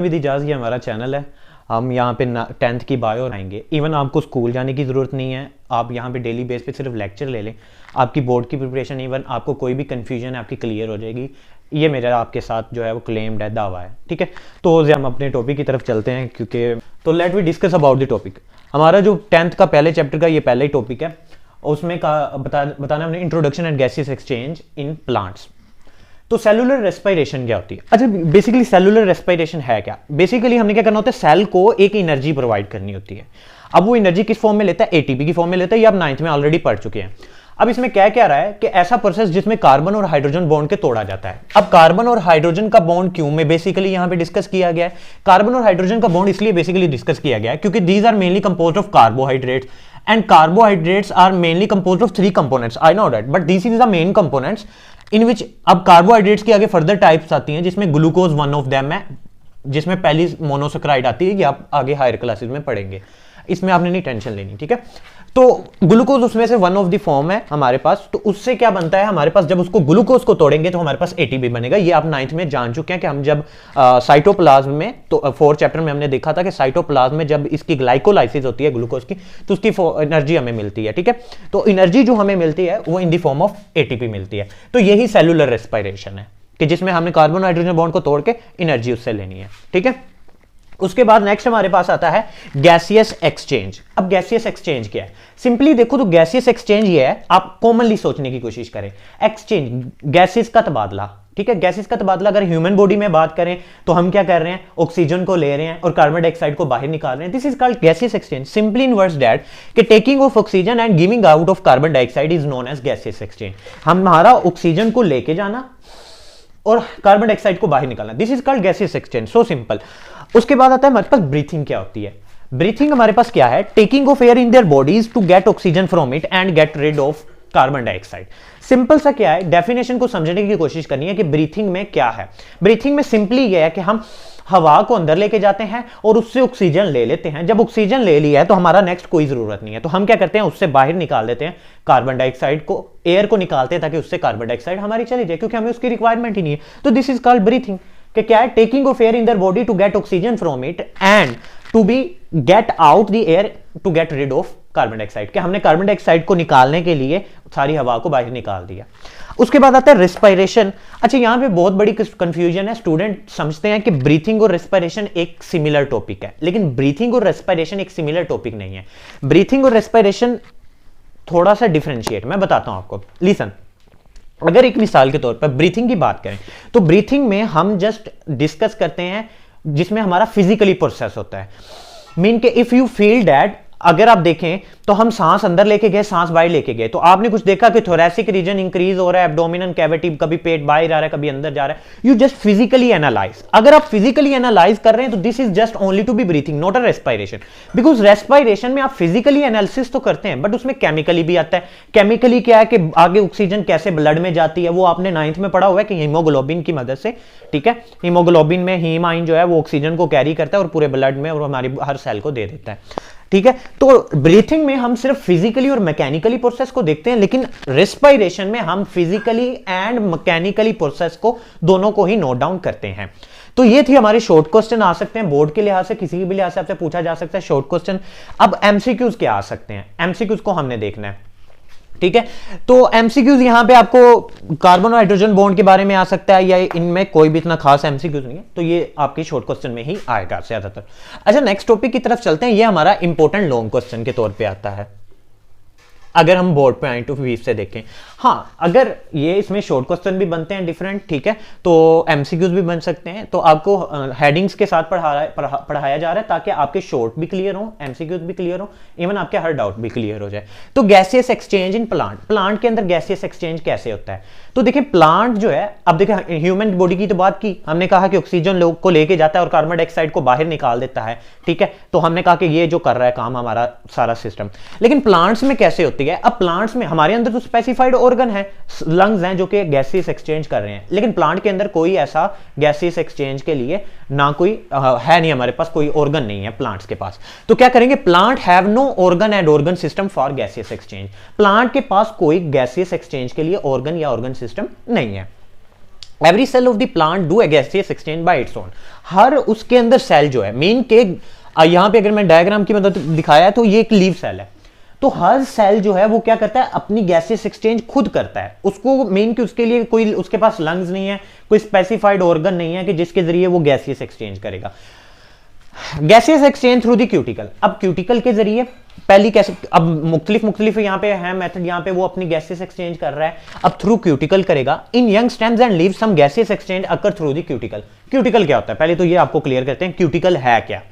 With Ejaz, ये हमारा channel है। हम यहाँ पे 10th की बायो आएंगे। इवन आपको स्कूल जाने की ज़रूरत नहीं है, आप यहाँ पे डेली बेस पे सिर्फ लेक्चर ले लें, आपकी बोर्ड की प्रिपरेशन, इवन आपको कोई भी कन्फ्यूजन है आपकी क्लियर हो जाएगी। ये मेरा आपके साथ जो है वो क्लेम्ड है, दावा है। ठीक है, तो हम अपने टॉपिक की तरफ चलते हैं, क्योंकि तो let we discuss about the topic. हमारा जो 10th का पहले चैप्टर का ये पहला ही टॉपिक है, उसमें बताना हमने introduction and gases exchange in plants. तो सेलुलर रेस्पिरेशन क्या होती है? अच्छा, बेसिकली सेलुलर रेस्पिरेशन है क्या? बेसिकली हमने क्या करना होता है, सेल को एक एनर्जी प्रोवाइड करनी होती है। अब वो एनर्जी किस फॉर्म में लेता है? एटीपी की फॉर्म में लेता है। ये आप 9th में ऑलरेडी पढ़ चुके हैं। अब इसमें क्या क्या रहा है कि ऐसा प्रोसेस जिसमें कार्बन और हाइड्रोजन बॉन्ड के तोड़ा जाता है। अब कार्बन और हाइड्रोजन का बॉन्ड क्यों में बेसिकली यहां पे डिस्कस किया गया है? कार्बन और हाइड्रोजन का बॉन्ड इसलिए बेसिकली डिस्कस किया गया है क्योंकि these are mainly composed of carbohydrates, and carbohydrates are mainly composed of 3 components. I know that, but these is the main components in which अब कार्बोहाइड्रेट्स की आगे फर्दर टाइप्स आती हैं, जिसमें ग्लूकोज वन ऑफ देम है, जिसमें पहली monosaccharide आती है। ये आप आगे हायर क्लासेस में पढ़ेंगे, इसमें आपने नहीं टेंशन लेनी। ठीक है, तो ग्लूकोज उसमें से वन ऑफ द फॉर्म है हमारे पास। तो उससे क्या बनता है हमारे पास, जब उसको ग्लूकोज को तोड़ेंगे तो हमारे पास एटीपी बनेगा। ये आप 9th में जान चुके हैं कि हम जब साइटोप्लाज्म में, तो 4th चैप्टर में हमने देखा था कि साइटोप्लाज्म में जब इसकी ग्लाइकोलाइसिस होती है ग्लूकोज की, तो उसकी एनर्जी हमें मिलती है। ठीक है, तो एनर्जी जो हमें मिलती है वो in the form of ATP मिलती है। तो यही सेलुलर रेस्पिरेशन है कि जिसमें हमने कार्बन हाइड्रोजन बॉन्ड को तोड़ के एनर्जी उससे लेनी है। ठीक है, उसके बाद नेक्स्ट हमारे पास आता है गैसियस एक्सचेंज। अब गैसियस एक्सचेंज क्या है? सिंपली देखो तो गैसियस एक्सचेंज ये है, आप कॉमनली सोचने की कोशिश करें। एक्सचेंज, गैसेस का तबादला। ठीक है, गैसेस का तबादला अगर ह्यूमन बॉडी में बात करें तो हम क्या कर रहे हैं, ऑक्सीजन को ले रहे हैं और कार्बन डाइऑक्साइड को बाहर निकाल रहे हैं। This is called gaseous exchange. Simply in words that कि taking off oxygen and giving out of carbon dioxide is known as gaseous exchange. हमारा ऑक्सीजन को लेके जाना और कार्बन डाइऑक्साइड को बाहर निकालना, this is called gaseous exchange. So simple. उसके बाद आता है हमारे पास ब्रीथिंग। क्या होती है ब्रीथिंग? हमारे पास क्या है, taking of air in their bodies to get oxygen from it and get rid of carbon dioxide. Simple सा क्या है, डेफिनेशन को समझने की कोशिश करनी है कि ब्रीथिंग में क्या है। ब्रीथिंग में सिंपली यह है कि हम हवा को अंदर लेके जाते हैं और उससे ऑक्सीजन ले लेते हैं। जब ऑक्सीजन ले लिया है तो हमारा नेक्स्ट कोई जरूरत नहीं है, तो हम क्या करते हैं, उससे बाहर निकाल देते हैं कार्बन डाइऑक्साइड को, एयर को निकालते हैं ताकि उससे कार्बन डाइऑक्साइड हमारी चली जाए, क्योंकि हमें उसकी रिक्वायरमेंट ही नहीं है। तो दिस इज कॉल्ड ब्रीथिंग। कि क्या है, taking of air in their body to get oxygen from it and to be get out the air to get rid of carbon dioxide. कि हमने कार्बन डाइऑक्साइड को निकालने के लिए सारी हवा को बाहर निकाल दिया। उसके बाद आता है रेस्पिरेशन। अच्छा, यहां पे बहुत बड़ी कंफ्यूजन है। स्टूडेंट समझते हैं कि ब्रीथिंग और रेस्पिरेशन एक सिमिलर टॉपिक है, लेकिन ब्रीथिंग और रेस्पिरेशन एक सिमिलर टॉपिक नहीं है। ब्रीथिंग और रेस्पिरेशन थोड़ा सा डिफरेंशिएट, मैं बताता हूं आपको। लिसन, अगर एक मिसाल के तौर पर ब्रीथिंग की बात करें तो ब्रीथिंग में हम जस्ट डिस्कस करते हैं जिसमें हमारा फिजिकली प्रोसेस होता है। मीन के इफ यू फील दैट, अगर आप देखें तो हम सांस अंदर लेके गए, सांस बाहर लेके गए, तो आपने कुछ देखा कि थोरैसिक रीजन इंक्रीज हो रहा है, एब्डोमिनल कैविटी, कभी पेट बाहर आ रहा है, कभी अंदर जा रहा है। You just physically analyse. अगर आप फिजिकली एनालाइज कर रहे हैं तो this is just only to be breathing, not a respiration. Because respiration में आप फिजिकली एनालिसिस तो करते हैं, बट उसमें केमिकली भी आता है। केमिकली क्या है कि आगे ऑक्सीजन कैसे ब्लड में जाती है, वो आपने 9th में पढ़ा हुआ है कि हीमोग्लोबिन की मदद से। ठीक है, हीमोग्लोबिन में हीम आइन जो है वो ऑक्सीजन को कैरी करता है और पूरे ब्लड में और हमारी हर सेल को दे देता है। ठीक है, तो ब्रीथिंग में हम सिर्फ फिजिकली और मैकेनिकली प्रोसेस को देखते हैं, लेकिन रेस्पिरेशन में हम फिजिकली एंड मैकेनिकली प्रोसेस को दोनों को ही नोट डाउन करते हैं। तो ये थी हमारी शॉर्ट क्वेश्चन। आ सकते हैं बोर्ड के लिहाज से, किसी भी लिहाज से आपसे पूछा जा सकता है शॉर्ट क्वेश्चन। अब एमसीक्यूज क्या आ सकते हैं, एमसीक्यूज को हमने देखना है। ठीक है, तो एमसीक्यूज यहां पे आपको कार्बन और हाइड्रोजन बॉन्ड के बारे में आ सकता है, या इनमें कोई भी इतना खास एमसीक्यूज नहीं है, तो ये आपकी शॉर्ट क्वेश्चन में ही आएगा ज्यादातर। अच्छा, नेक्स्ट टॉपिक की तरफ चलते हैं। ये हमारा इंपॉर्टेंट लॉन्ग क्वेश्चन के तौर पे आता है अगर हम बोर्ड पे पॉइंट ऑफ व्यू से देखें। हाँ, अगर ये इसमें शॉर्ट क्वेश्चन भी बनते हैं डिफरेंट, ठीक है, तो एमसीक्यूज भी बन सकते हैं। तो आपको हेडिंग्स के साथ पढ़ाया जा रहा है ताकि आपके शॉर्ट भी क्लियर हो, एमसीक्यूज भी क्लियर हो, इवन आपके हर डाउट भी क्लियर हो जाए। तो gaseous exchange in plant, plant के अंदर गैसियस एक्सचेंज कैसे होता है? तो देखिए, प्लांट जो है, अब देखिए ह्यूमन बॉडी की तो बात की, हमने कहा कि ऑक्सीजन लोग को लेके जाता है और कार्बन डाइऑक्साइड को बाहर निकाल देता है। ठीक है, तो हमने कहा कि ये जो कर रहा है काम हमारा सारा सिस्टम। लेकिन प्लांट्स में कैसे होती है? अब प्लांट्स में हमारे अंदर तो स्पेसिफाइड ऑर्गन है, लंग्स हैं जो कि गैसेस एक्सचेंज कर रहे हैं, लेकिन प्लांट के अंदर कोई ऐसा गैसेस एक्सचेंज के लिए ना कोई है नहीं, हमारे पास कोई ऑर्गन नहीं है प्लांट्स के पास। तो क्या करेंगे, plant have no organ and organ system for gases exchange. Plant के पास कोई गैसेस एक्सचेंज के लिए ऑर्गन या ऑर्गन सिस्टम नहीं है। Every cell of the plant do gaseous exchange by its own. हर उसके अंदर सेल जो है मेन के, यहां पे अगर मैं डायग्राम की मदद दिखाया है तो ये एक लीव सेल है, तो हर सेल जो है वो क्या करता है, अपनी गैसियस एक्सचेंज खुद करता है। उसको मेन कि उसके लिए कोई उसके पास लंग्स नहीं है, कोई स्पेसिफाइड ऑर्गन नहीं है कि जिसके जरिए वो गैसियस एक्सचेंज करेगा। Gaseous exchange through the cuticle. अब क्यूटिकल के जरिए पहली कैसे, अब मुख्तलिफ यहाँ पे है मेथड, यहाँ पे वो अपनी गैसियस एक्सचेंज कर रहा है, अब थ्रू क्यूटिकल करेगा। In young stems and leaves some gaseous exchange occur through the cuticle. Cuticle क्या होता है, पहले तो ये आपको क्लियर करते हैं क्यूटिकल है क्या।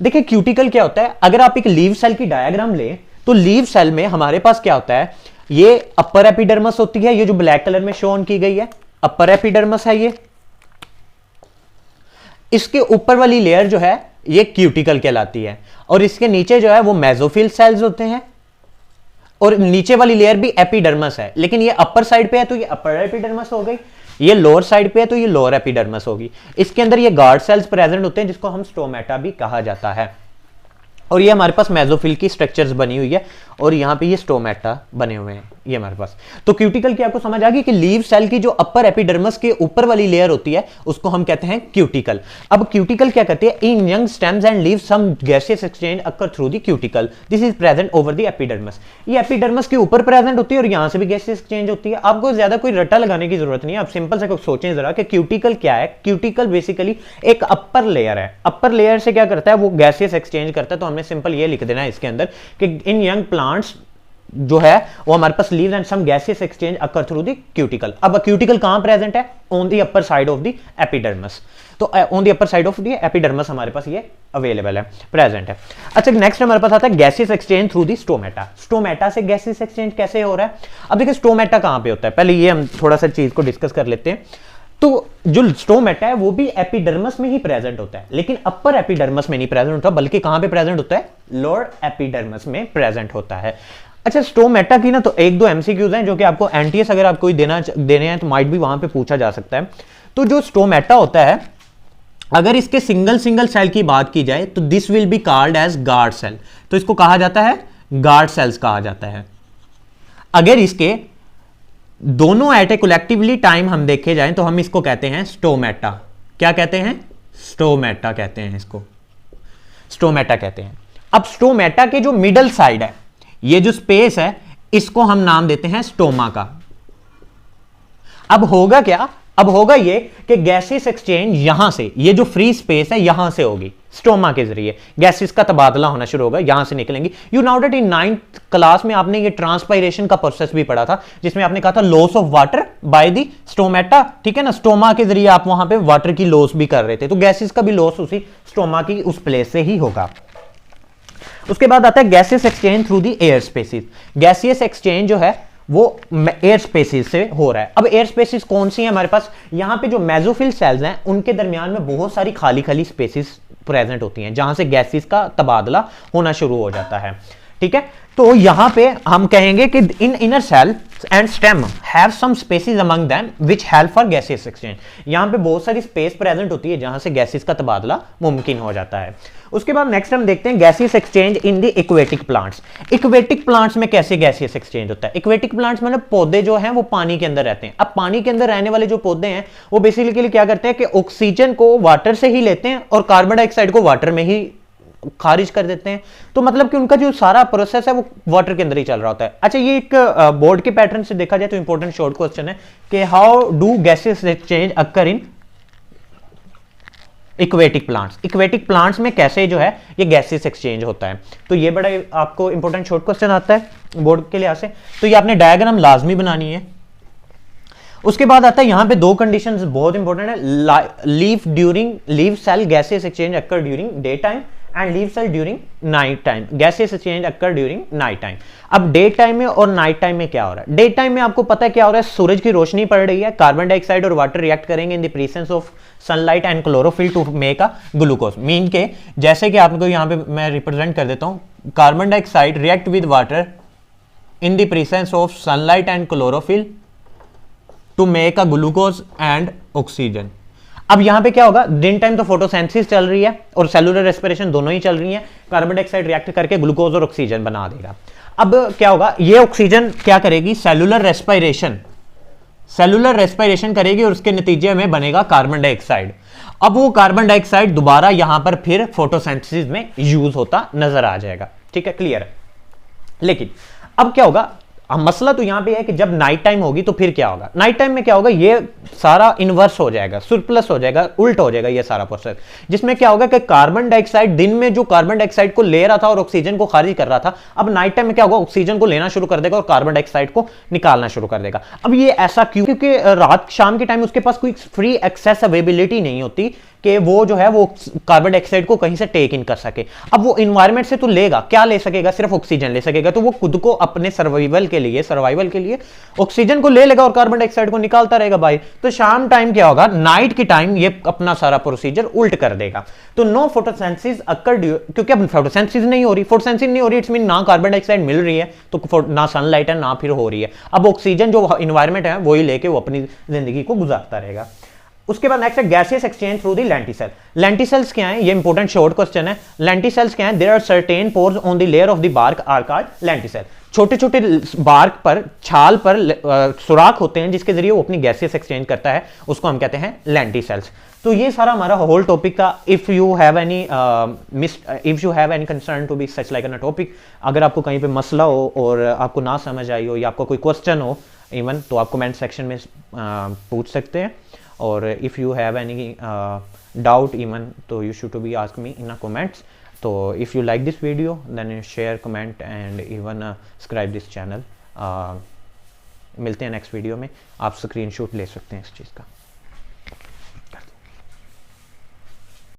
देखिए क्यूटिकल क्या होता है, अगर आप एक लीव सेल की डायग्राम ले तो लीव सेल में हमारे पास क्या होता है, ये अपर एपिडर्मस होती है, ये जो ब्लैक कलर में शो ऑन की गई है अपर एपिडर्मस है ये, इसके ऊपर वाली लेयर जो है ये क्यूटिकल कहलाती है, और इसके नीचे जो है वो मेसोफिल सेल्स होते हैं, और नीचे वाली लेयर भी एपिडर्मस है, लेकिन ये अपर साइड पे है तो ये अपर एपिडर्मस हो गई, ये लोअर साइड पे है तो ये लोअर एपिडर्मस होगी। इसके अंदर ये गार्ड सेल्स प्रेजेंट होते हैं जिसको हम स्टोमेटा भी कहा जाता है, और ये हमारे पास मेसोफिल की स्ट्रक्चर्स बनी हुई है, और यहाँ पे ये स्टोमेटा बने हुए हैं ये हमारे पास। तो क्यूटिकल की आपको समझ आ गई कि लीव सेल की जो अपर एपिडर्मस के ऊपर वाली लेयर होती है उसको हम कहते हैं क्यूटिकल। अब क्यूटिकल क्या करती है, in young stems and leaves some gaseous exchange occur through the cuticle, this is present over the epidermis. ये एपिडर्मस के ऊपर प्रेजेंट होती है और यहाँ से भी गैसियस एक्सचेंज होती है। आपको ज्यादा कोई रट्टा लगाने की जरूरत नहीं है, आप सिंपल से सोचें जरा कि क्यूटिकल क्या है। क्यूटिकल बेसिकली एक अपर लेयर है, अपर लेयर से क्या करता है वो गैसियस एक्सचेंज करता है। तो हमने सिंपल ये लिख देना है इसके अंदर कि इन यंग प्लांट्स जो है वो हमारे पास leaves and some gaseous exchange occur through the cuticle. अब क्यूटिकल कहां प्रेजेंट है, on the upper side of the epidermis. तो on the upper side of the epidermis हमारे पास ये अवेलेबल है, प्रेजेंट है। अच्छा नेक्स्ट हमारे पास आता है gaseous exchange through the stomata. Stomata से गैसियस एक्सचेंज कैसे हो रहा है, अब देखिए स्टोमेटा कहां पे होता है, पहले ये हम थोड़ा सा चीज को डिस्कस कर लेते हैं। तो जो स्टोमेटा है वो भी एपिडर्मस में ही प्रेजेंट होता है, लेकिन अपर एपिडर्मस में नहीं प्रेजेंट होता, बल्कि कहां पे प्रेजेंट होता है, लोअर एपिडर्मस में प्रेजेंट होता है। अच्छा स्टोमेटा की ना तो एक दो एमसीक्यूज हैं जो कि आपको एनटीएस अगर आप कोई देने हैं तो माइट भी वहां पे पूछा जा सकता है। तो जो स्टोमेटा होता है, अगर इसके सिंगल सेल की बात की जाए तो this will be called as guard cell, तो इसको कहा जाता है गार्ड सेल्स कहा जाता है। अगर इसके दोनों एट ए कलेक्टिवली टाइम हम देखे जाएं तो हम इसको कहते हैं स्टोमेटा। क्या कहते हैं, स्टोमेटा कहते हैं, इसको स्टोमेटा कहते हैं। अब स्टोमेटा के जो मिडल साइड है, ये जो स्पेस है, इसको हम नाम देते हैं स्टोमा का। अब होगा क्या, अब होगा ये कि गैसेस एक्सचेंज यहां से, ये जो फ्री स्पेस है यहां से होगी, स्टोमा के जरिए गैसेस का तबादला होना शुरू होगा, यहां से निकलेंगी। You now that in 9th class में आपने ये ट्रांसपायरेशन का प्रोसेस भी पढ़ा था, जिसमें आपने कहा था loss of water by the stomata, ठीक है ना। स्टोमा के जरिए आप वहां पे वाटर की लॉस भी कर रहे थे, तो गैसेस का भी लॉस उसी स्टोमा की उस प्लेस से ही होगा। उसके बाद आता है gaseous exchange through the air spaces. Gaseous exchange जो है वो एयर स्पेसिस से हो रहा है। अब एयर स्पेसिस कौन सी है हमारे पास, यहां पे जो मेसोफिल सेल्स हैं उनके दरमियान में बहुत सारी खाली स्पेसिस प्रेजेंट होती हैं जहां से गैसेस का तबादला होना शुरू हो जाता है, ठीक है। तो यहां पे हम कहेंगे कि in inner cell and stem have some spaces among them which help for gaseous exchange. यहां पे बहुत सारी स्पेस प्रेजेंट होती है जहां से गैसेस का तबादला मुमकिन हो जाता है। उसके बाद नेक्स्ट हम देखते हैं gaseous exchange in the aquatic plants. Aquatic plants में कैसे गैसियस एक्सचेंज होता है, एक्वेटिक प्लांट्स मतलब पौधे जो हैं वो पानी के अंदर रहते हैं। अब पानी के अंदर रहने वाले जो पौधे हैं वो बेसिकली क्या करते हैं कि ऑक्सीजन को वाटर से ही लेते हैं और कार्बन डाइऑक्साइड को वाटर में ही खारिज कर देते हैं। तो मतलब कि उनका जो सारा प्रोसेस है वो वाटर के अंदर ही चल रहा होता है। अच्छा ये एक बोर्ड के पैटर्न से देखा जाए तो इंपॉर्टेंट शॉर्ट क्वेश्चन है कि how do gases exchange occur in aquatic plants. Aquatic plants में कैसे जो है ये गैसेस एक्सचेंज होता है, तो ये बड़ा आपको इंपॉर्टेंट शॉर्ट क्वेश्चन आता है बोर्ड के लिहाज से। तो ये आपने डायग्राम लाजमी बनानी है। उसके बाद आता है यहां पे दो कंडीशंस बहुत इंपॉर्टेंट है, leaf cell gases exchange occur during day time and leaf cell during night time. Gases exchange occur during night time. अब डे टाइम में और नाइट टाइम में क्या हो रहा है, डे टाइम में आपको पता है क्या हो रहा है, सूरज की रोशनी पड़ रही है, कार्बन डाइऑक्साइड और वाटर रिएक्ट करेंगे in the presence of sunlight and chlorophyll to make a glucose. Mean के जैसे कि आपको यहां पे मैं रिप्रेजेंट कर देता हूं, carbon dioxide react with water in the presence of sunlight and chlorophyll to make a glucose and oxygen. अब यहां पे क्या होगा, दिन टाइम तो फोटोसिंथेसिस चल रही है और सेलुलर रेस्पिरेशन दोनों ही चल रही है, कार्बन डाइऑक्साइड रिएक्ट करके ग्लूकोज और ऑक्सीजन बना देगा। अब क्या होगा, ये ऑक्सीजन क्या करेगी, सेलुलर सेलुलर रेस्पिरेशन करेगी और उसके नतीजे में बनेगा कार्बन डाइऑक्साइड। अब वो कार्बन डाइऑक्साइड दोबारा यहां पर फिर फोटोसिंथेसिस में यूज होता नजर आ जाएगा। ठीक है, क्लियर है। लेकिन अब क्या होगा, अब मसला तो यहां पे है कि जब नाइट टाइम होगी तो फिर क्या होगा, नाइट टाइम में क्या होगा, ये सारा इनवर्स हो जाएगा, सरप्लस हो जाएगा, उल्ट हो जाएगा ये सारा प्रोसेस, जिसमें क्या होगा कि कार्बन डाइऑक्साइड दिन में जो कार्बन डाइऑक्साइड को ले रहा था और ऑक्सीजन को खारिज कर रहा था, अब नाइट टाइम में क्या होगा, ऑक्सीजन को लेना शुरू कर देगा और कार्बन डाइऑक्साइड को निकालना शुरू कर देगा। अब ये ऐसा क्यों, क्योंकि रात शाम के टाइम उसके पास कोई फ्री एक्सेस अवेलेबिलिटी नहीं होती कि वो जो है वो कार्बन डाइऑक्साइड को कहीं से टेक इन कर सके। अब वो इन्वायरमेंट से तो लेगा, क्या ले सकेगा, सिर्फ ऑक्सीजन ले सकेगा, तो वो खुद को अपने सर्वाइवल के लिए ऑक्सीजन को ले लेगा और कार्बन डाइऑक्साइड को निकालता रहेगा भाई। तो शाम टाइम क्या होगा, नाइट के टाइम ये अपना सारा प्रोसीजर उल्ट कर देगा। तो नो फोटोसिंथेसिस अकर, क्योंकि अब फोटोसिंथेसिस नहीं हो रही, फोटोसिंथेसिस नहीं हो रही, इट्स मीन ना कार्बन डाइऑक्साइड मिल रही है, तो ना सनलाइट है ना फिर हो रही है। अब ऑक्सीजन जो इन्वायरमेंट है वही लेके वो अपनी जिंदगी को गुजारता रहेगा। उसके बाद नेक्स्ट है gaseous exchange through the lenticel. Lenticels क्या है, ये इंपॉर्टेंट शॉर्ट क्वेश्चन है। लेंटिसेल्स क्या है, there are certain pores on the layer of the bark are called lenticel. छोटे छोटे बार्क पर, छाल पर सुराख होते हैं जिसके जरिए वो अपनी गैसियस एक्सचेंज करता है, उसको हम कहते हैं लेंटिसेल्स। तो ये सारा हमारा होल टॉपिक था। If you have any concern to be such like an topic, अगर आपको कहीं पे मसला हो और आपको ना समझ आई हो या आपको कोई क्वेश्चन हो इवन, तो आप कमेंट सेक्शन में पूछ सकते हैं। और if you have any doubt even, so you should to be ask me in the comments. So if you like this video, then share, comment and even subscribe this channel. मिलते हैं next video में, आप screenshot ले सकते हैं इस चीज़ का।